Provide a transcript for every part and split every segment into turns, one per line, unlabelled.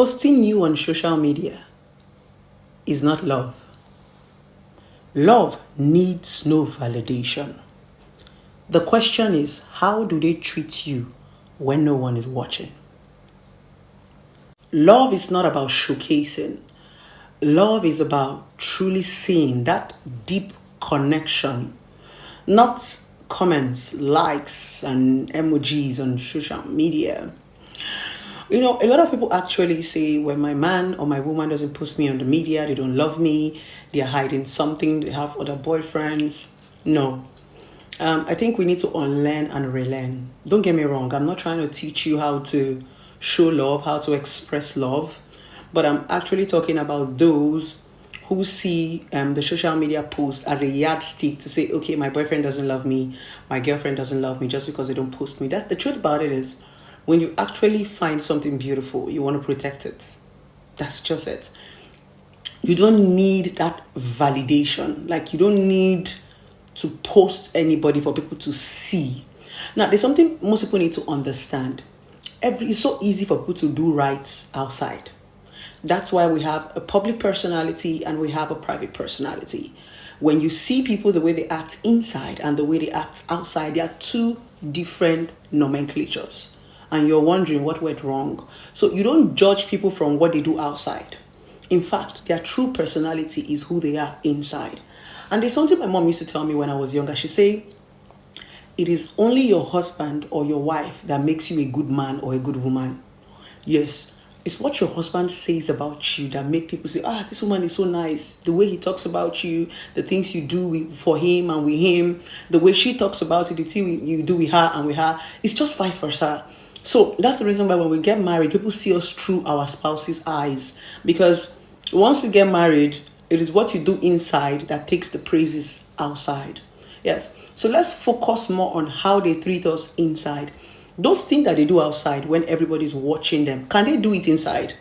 Posting you on social media is not love. Love needs no validation. The question is, how do they treat you when no one is watching? Love is not about showcasing. Love is about truly seeing that deep connection, not comments, likes, and emojis on social media. A lot of people actually say when my man or my woman doesn't post me on the media, they don't love me, they're hiding something, they have other boyfriends. No. I think we need to unlearn and relearn. Don't get me wrong, I'm not trying to teach you how to show love, how to express love, but I'm actually talking about those who see the social media post as a yardstick to say, okay, my boyfriend doesn't love me, my girlfriend doesn't love me just because they don't post me. That the truth about it is, when you actually find something beautiful, you want to protect it. That's just it. You don't need that validation. Like, you don't need to post anybody for people to see. Now, there's something most people need to understand. It's so easy for people to do right outside. That's why we have a public personality and we have a private personality. When you see people, the way they act inside and the way they act outside, they are two different nomenclatures. And you're wondering what went wrong. So you don't judge people from what they do outside. In fact, their true personality is who they are inside. And there's something my mom used to tell me when I was younger. She said, it is only your husband or your wife that makes you a good man or a good woman. Yes, it's what your husband says about you that make people say, this woman is so nice. The way he talks about you, the things you do for him and with him, the way she talks about you, the thing you do with her and with her, it's just vice versa. So that's the reason why when we get married, people see us through our spouse's eyes. Because once we get married, it is what you do inside that takes the praises outside. Yes. So let's focus more on how they treat us inside. Those things that they do outside when everybody's watching them, can they do it inside?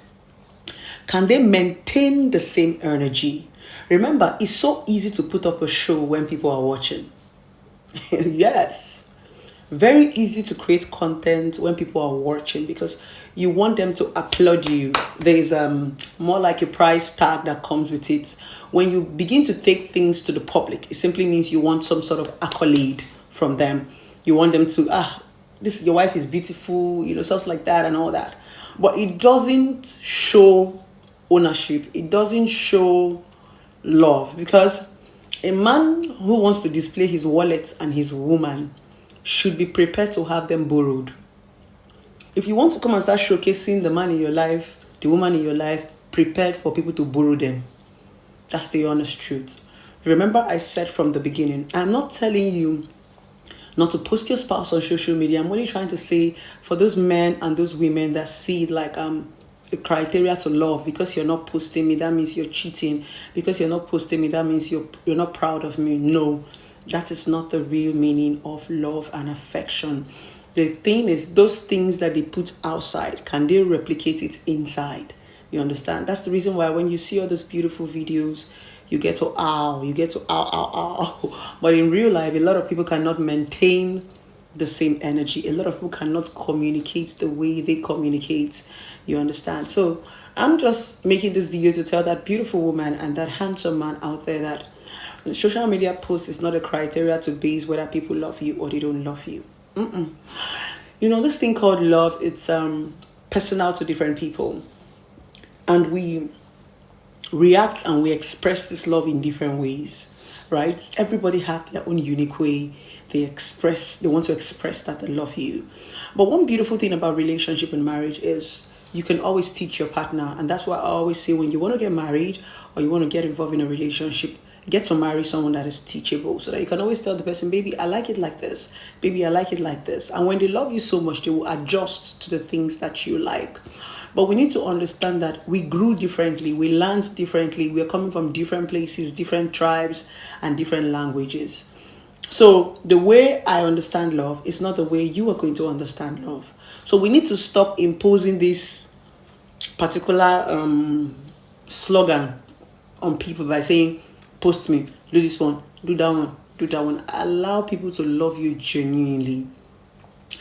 Can they maintain the same energy? Remember, it's so easy to put up a show when people are watching. Yes. Very easy to create content when people are watching because you want them to applaud you. There's more like a price tag that comes with it. When you begin to take things to the public, it simply means you want some sort of accolade from them. You want them to, your wife is beautiful, stuff like that and all that. But it doesn't show ownership. It doesn't show love, because a man who wants to display his wallet and his woman should be prepared to have them borrowed. If you want to come and start showcasing the man in your life, the woman in your life, prepared for people to borrow them. That's the honest truth. Remember, I said from the beginning, I'm not telling you not to post your spouse on social media. I'm only trying to say, for those men and those women that see it like a criteria to love, because you're not posting me, that means you're cheating. Because you're not posting me, that means you're not proud of me. No. That is not the real meaning of love and affection. The thing is, those things that they put outside, can they replicate it inside? You understand? That's the reason why when you see all these beautiful videos, you get to ow. But in real life, a lot of people cannot maintain the same energy. A lot of people cannot communicate the way they communicate. You understand? So I'm just making this video to tell that beautiful woman and that handsome man out there that social media post is not a criteria to base whether people love you or they don't love you. This thing called love, it's personal to different people. And we react and we express this love in different ways, right? Everybody have their own unique way they want to express that they love you. But one beautiful thing about relationship and marriage is you can always teach your partner. And that's why I always say, when you want to get married or you want to get involved in a relationship, get to marry someone that is teachable, so that you can always tell the person, baby, I like it like this. Baby, I like it like this. And when they love you so much, they will adjust to the things that you like. But we need to understand that we grew differently. We learned differently. We're coming from different places, different tribes, and different languages. So the way I understand love is not the way you are going to understand love. So we need to stop imposing this particular slogan on people by saying, post me, do this one, do that one, do that one. Allow people to love you genuinely,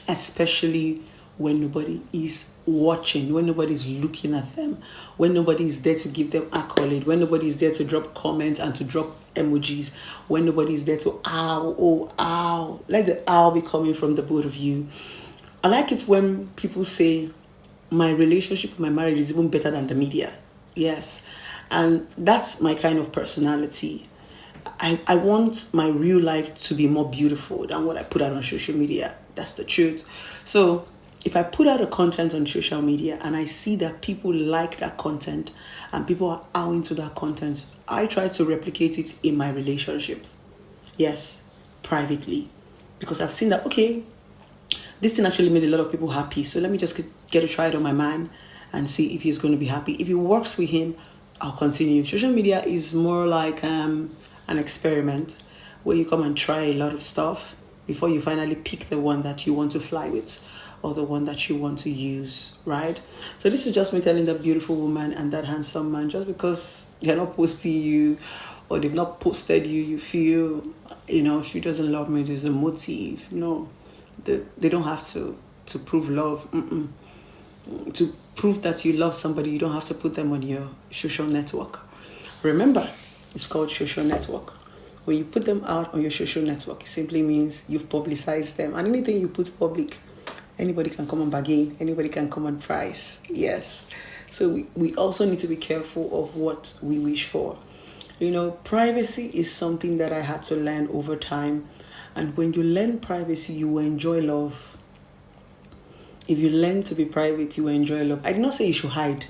especially when nobody is watching, when nobody's looking at them, when nobody is there to give them accolade, when nobody is there to drop comments and to drop emojis, when nobody is there to ow, oh, ow. Let the ow be coming from the both of you. I like it when people say, my relationship, my marriage is even better than the media. Yes. And that's my kind of personality. I want my real life to be more beautiful than what I put out on social media. That's the truth. So if I put out a content on social media and I see that people like that content and people are into that content, I try to replicate it in my relationship. Yes, privately. Because I've seen that, okay, this thing actually made a lot of people happy. So let me just get a try it on my man and see if he's going to be happy. If it works with him, I'll continue. Social media is more like an experiment where you come and try a lot of stuff before you finally pick the one that you want to fly with or the one that you want to use, right? So this is just me telling that beautiful woman and that handsome man, just because they're not posting you or they've not posted you, you feel, she doesn't love me, there's a motive. No, they don't have to prove love. To prove that you love somebody, you don't have to put them on your social network. Remember, it's called social network. When you put them out on your social network, it simply means you've publicized them. And anything you put public, anybody can come and bargain, anybody can come and price. Yes. So we also need to be careful of what we wish for. Privacy is something that I had to learn over time. And when you learn privacy, you will enjoy love. If you learn to be private, you will enjoy love. I did not say you should hide.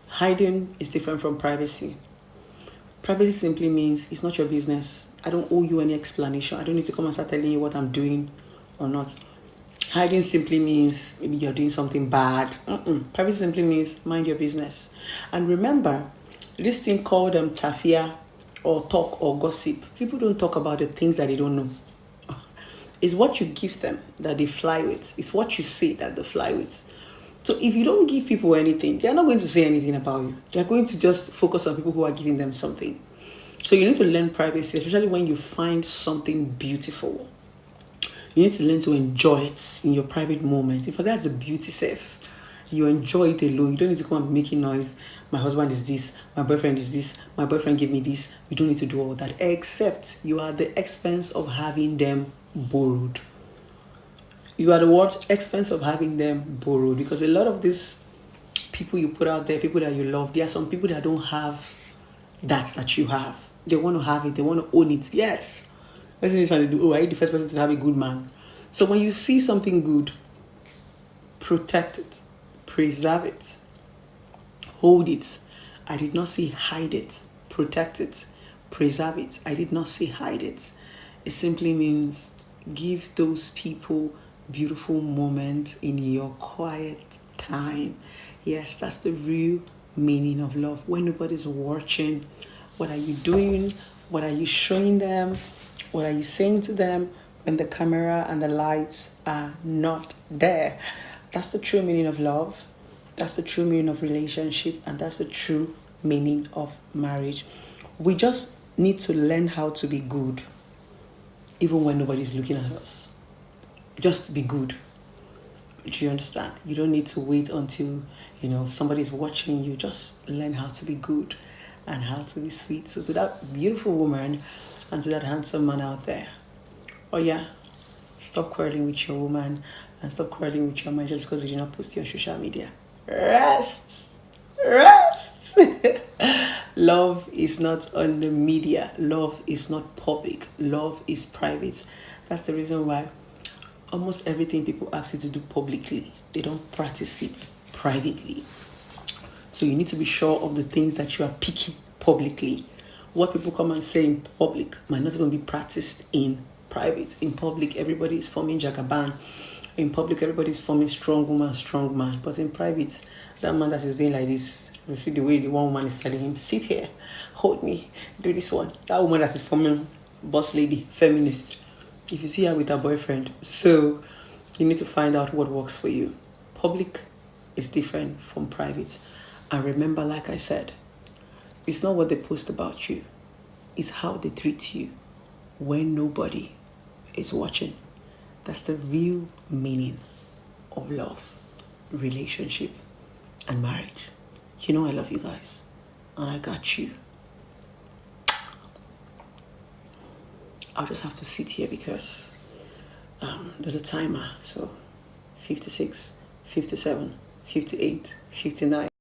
Hiding is different from privacy. Privacy simply means it's not your business. I don't owe you any explanation. I don't need to come and start telling you what I'm doing or not. Hiding simply means maybe you're doing something bad. Privacy simply means mind your business. And remember, this thing called tafia or talk or gossip. People don't talk about the things that they don't know. It's what you give them that they fly with. It's what you say that they fly with. So if you don't give people anything, they're not going to say anything about you. They're going to just focus on people who are giving them something. So you need to learn privacy, especially when you find something beautiful. You need to learn to enjoy it in your private moments. In fact, that's the beauty self. You enjoy it alone. You don't need to come and be making noise. My husband is this. My boyfriend is this. My boyfriend gave me this. You don't need to do all that. Except you are at the expense of having them borrowed. You are the expense of having them borrowed, because a lot of these people you put out there, people that you love, there are some people that don't have that you have. They want to have it. They want to own it. Yes. That's what they're trying to do. Oh, are you the first person to have a good man? So when you see something good, protect it, preserve it, hold it. I did not say hide it. Protect it, preserve it. I did not say hide it. It simply means give those people beautiful moments in your quiet time. Yes, that's the real meaning of love. When nobody's watching, what are you doing? What are you showing them? What are you saying to them when the camera and the lights are not there? That's the true meaning of love. That's the true meaning of relationship. And that's the true meaning of marriage. We just need to learn how to be good, even when nobody's looking at us. Just be good. Do you understand? You don't need to wait until, somebody's watching you. Just learn how to be good and how to be sweet. So to that beautiful woman and to that handsome man out there, stop quarreling with your woman and stop quarreling with your man just because you did not post it on social media. Rest. Love is not on the media. Love is not public. Love is private. That's the reason why almost everything people ask you to do publicly, they don't practice it privately. So you need to be sure of the things that you are picking publicly. What people come and say in public might not even be practiced in private. In public, everybody is forming jagaban. In public, everybody is forming strong woman, strong man. But in private, that man that is doing like this, you see the way the one woman is telling him, sit here, hold me, do this one. That woman that is forming boss lady, feminist. If you see her with her boyfriend, so you need to find out what works for you. Public is different from private. And remember, like I said, it's not what they post about you. It's how they treat you when nobody is watching. That's the real meaning of love. relationship and marriage. You know I love you guys, and I got you. I'll just have to sit here because there's a timer. So 56, 57, 58, 59.